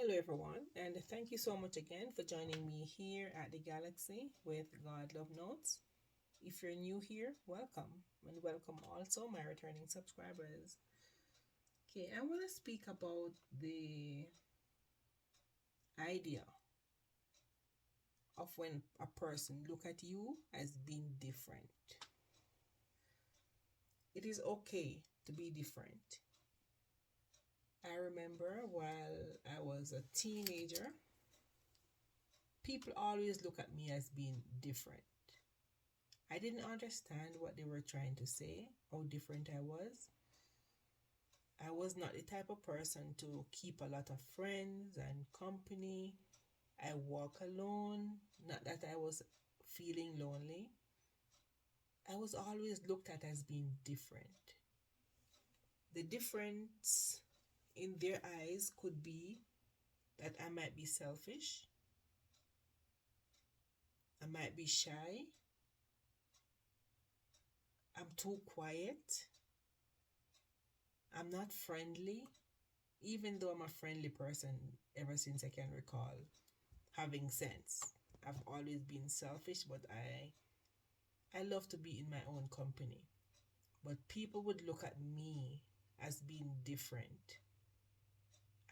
Hello, everyone, and thank you so much again for joining me here at the Galaxy with God Love Notes. If you're new here, welcome, and welcome also my returning subscribers. Okay, I want to speak about the idea of when a person look at you as being different. It is okay to be different. I remember while I was a teenager, people always look at me as being different. I didn't understand what they were trying to say, how different I was. I was not the type of person to keep a lot of friends and company. I walk alone, not that I was feeling lonely. I was always looked at as being different. The difference in their eyes could be that I might be selfish, I might be shy, I'm too quiet, I'm not friendly, even though I'm a friendly person ever since I can recall having sense. I've always been selfish, but I love to be in my own company. But people would look at me as being different.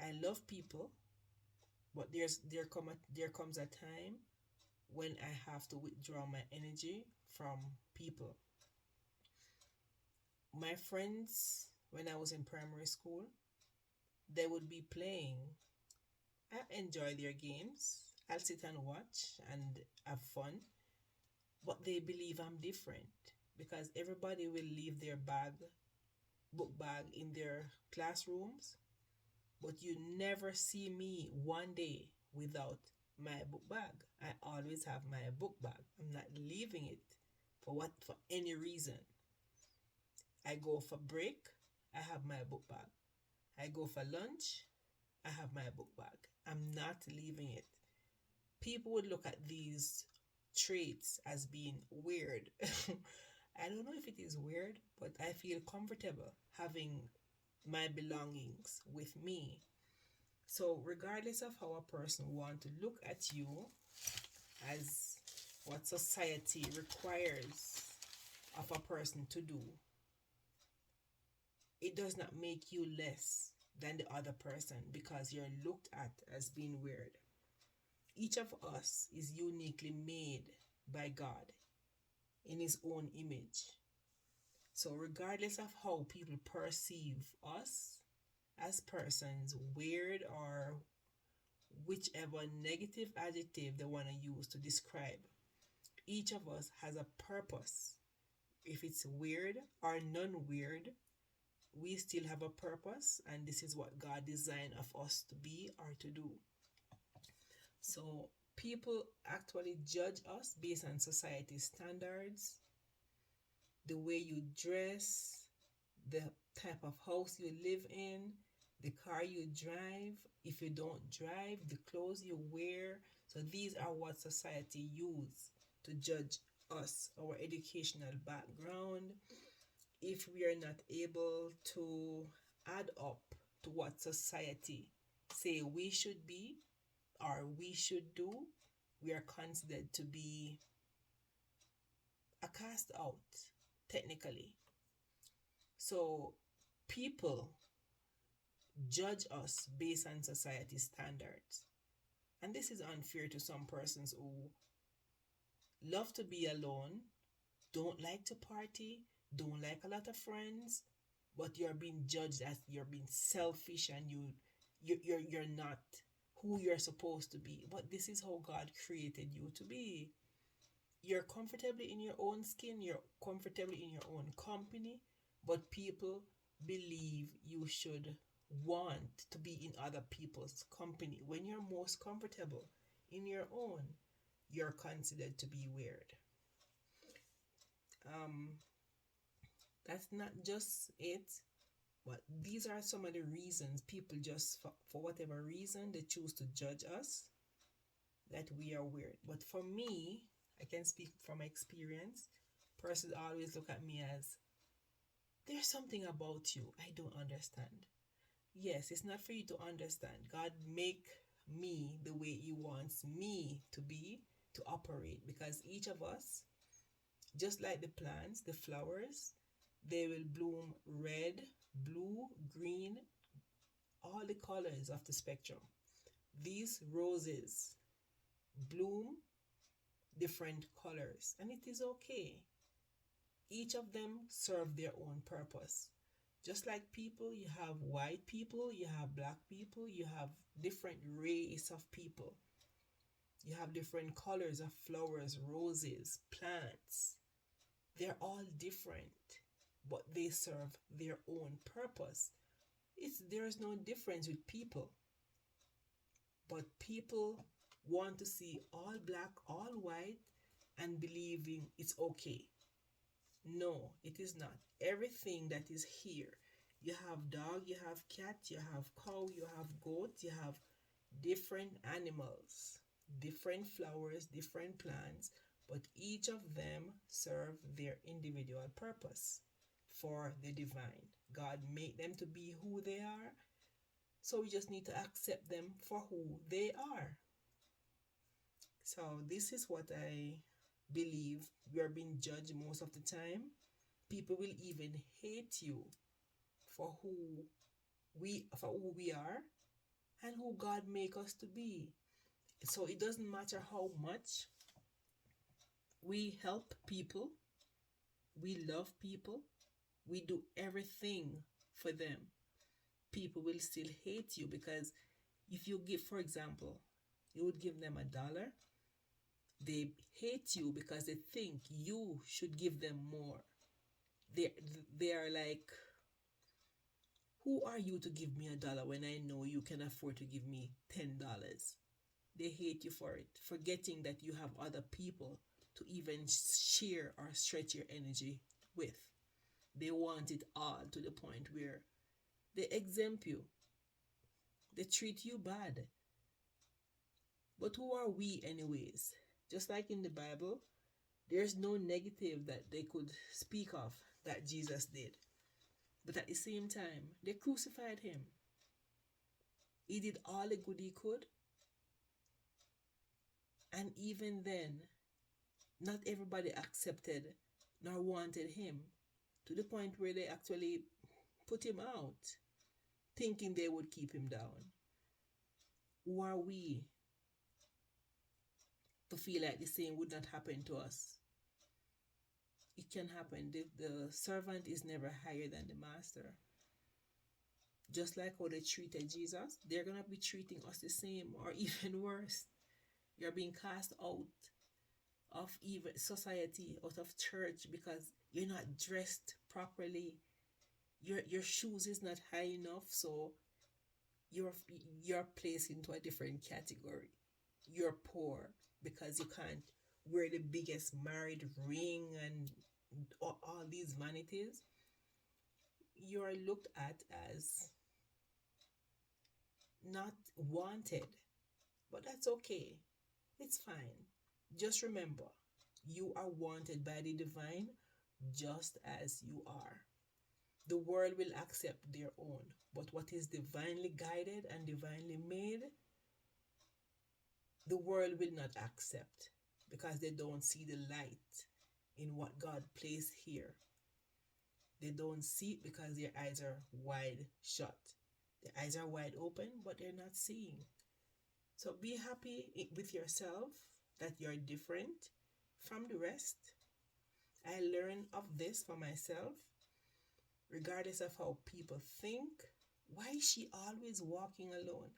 I love people, but there comes a time when I have to withdraw my energy from people. My friends, when I was in primary school, they would be playing. I enjoy their games. I'll sit and watch and have fun, but they believe I'm different because everybody will leave their book bag in their classrooms, but you never see me one day without my book bag. I always have my book bag. I'm not leaving it for any reason. I go for break, I have my book bag. I go for lunch, I have my book bag. I'm not leaving it. People would look at these traits as being weird. I don't know if it is weird, but I feel comfortable having my belongings with me. So, regardless of how a person want to look at you as what society requires of a person to do, it does not make you less than the other person because you're looked at as being weird. Each of us is uniquely made by God in his own image. So, regardless of how people perceive us as persons, weird or whichever negative adjective they want to use to describe, each of us has a purpose. If it's weird or non weird, we still have a purpose, and this is what God designed of us to be or to do. So, people actually judge us based on society standards, the way you dress, the type of house you live in, the car you drive. If you don't drive, the clothes you wear. So these are what society use to judge us, our educational background. If we are not able to add up to what society say we should be or we should do, we are considered to be a cast out, technically. So people judge us based on society standards. And this is unfair to some persons who love to be alone, don't like to party, don't like a lot of friends, but you're being judged as you're being selfish and you're not who you're supposed to be. But this is how God created you to be. You're comfortably in your own skin, you're comfortably in your own company, but people believe you should want to be in other people's company. When you're most comfortable in your own, you're considered to be weird. Um, that's not just it, but these are some of the reasons people just, for whatever reason, they choose to judge us that we are weird. But for me, I can speak from experience. Persons always look at me as, there's something about you I don't understand. Yes, it's not for you to understand. God make me the way He wants me to be, to operate. Because each of us, just like the plants, the flowers, they will bloom red, blue, green, all the colors of the spectrum. These roses bloom different colors, and it is okay. Each of them serve their own purpose. Just like people, you have white people, you have black people, you have different race of people. You have different colors of flowers, roses, plants. They're all different, but they serve their own purpose. There's no difference with people. But people want to see all black, all white, and believing it's okay. No, it is not. Everything that is here, you have dog, you have cat, you have cow, you have goat, you have different animals, different flowers, different plants, but each of them serve their individual purpose for the divine. God made them to be who they are, so we just need to accept them for who they are. So this is what I believe. We are being judged most of the time. People will even hate you for who we are and who God make us to be. So it doesn't matter how much we help people, we love people, we do everything for them. People will still hate you, because if you give, for example, you would give them $1, they hate you because they think you should give them more. They are like, who are you to give me $1 when I know you can afford to give me $10? They hate you for it, forgetting that you have other people to even share or stretch your energy with. They want it all, to the point where they exempt you. They treat you bad. But who are we anyways? Just like in the Bible, there's no negative that they could speak of that Jesus did. But at the same time, they crucified him. He did all the good he could. And even then, not everybody accepted nor wanted him, to the point where they actually put him out, thinking they would keep him down. Who are we to feel like the same would not happen to us? It can happen. The servant is never higher than the master. Just like how they treated Jesus, they're going to be treating us the same, or even worse. You're being cast out of even society, out of church, because you're not dressed properly. Your shoes is not high enough, so you're placed into a different category. You're poor because you can't wear the biggest married ring and all these vanities. You're looked at as not wanted, but that's okay. It's fine. Just remember, you are wanted by the divine just as you are. The world will accept their own, but what is divinely guided and divinely made, the world will not accept, because they don't see the light in what God placed here. They don't see it because their eyes are wide shut. Their eyes are wide open, but they're not seeing. So be happy with yourself that you're different from the rest. I learned of this for myself. Regardless of how people think, why is she always walking alone?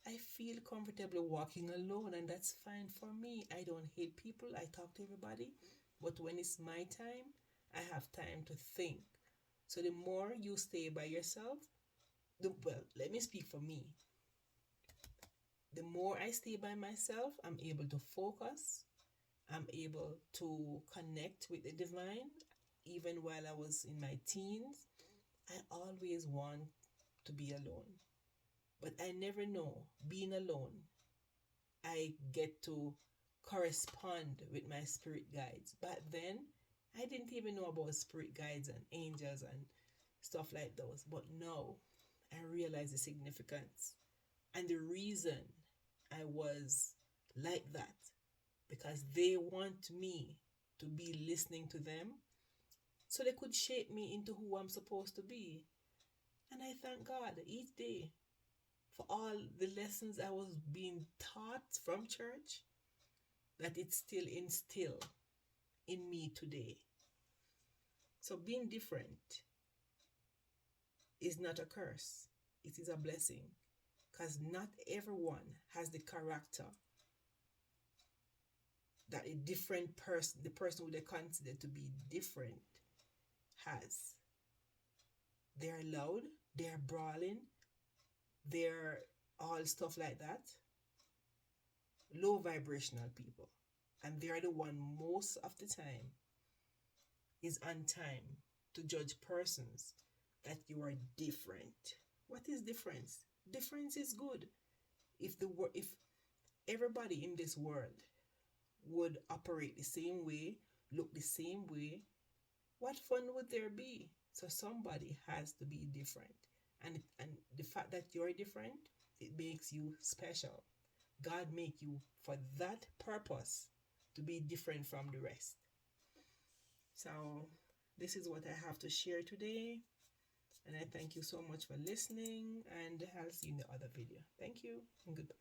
I feel comfortable walking alone, and that's fine for me. I don't hate people. I talk to everybody. But when it's my time, I have time to think. So the more you stay by yourself, let me speak for me. The more I stay by myself, I'm able to focus. I'm able to connect with the divine. Even while I was in my teens, I always want to be alone. But I never know, being alone, I get to correspond with my spirit guides. Back then, I didn't even know about spirit guides and angels and stuff like those. But now, I realize the significance and the reason I was like that because they want me to be listening to them so they could shape me into who I'm supposed to be. And I thank God each day for all the lessons I was being taught from church, that it still instill in me today. So being different is not a curse, it is a blessing, because not everyone has the character that a different person, the person who they consider to be different, has. They're loud, they're brawling, they're all stuff like that. Low vibrational people. And they're the one most of the time is on time to judge persons that you are different. What is difference? Difference is good. If everybody in this world would operate the same way, look the same way, what fun would there be? So somebody has to be different. And the fact that you're different, it makes you special. God make you for that purpose, to be different from the rest. So this is what I have to share today. And I thank you so much for listening, and I'll see you in the other video. Thank you and goodbye.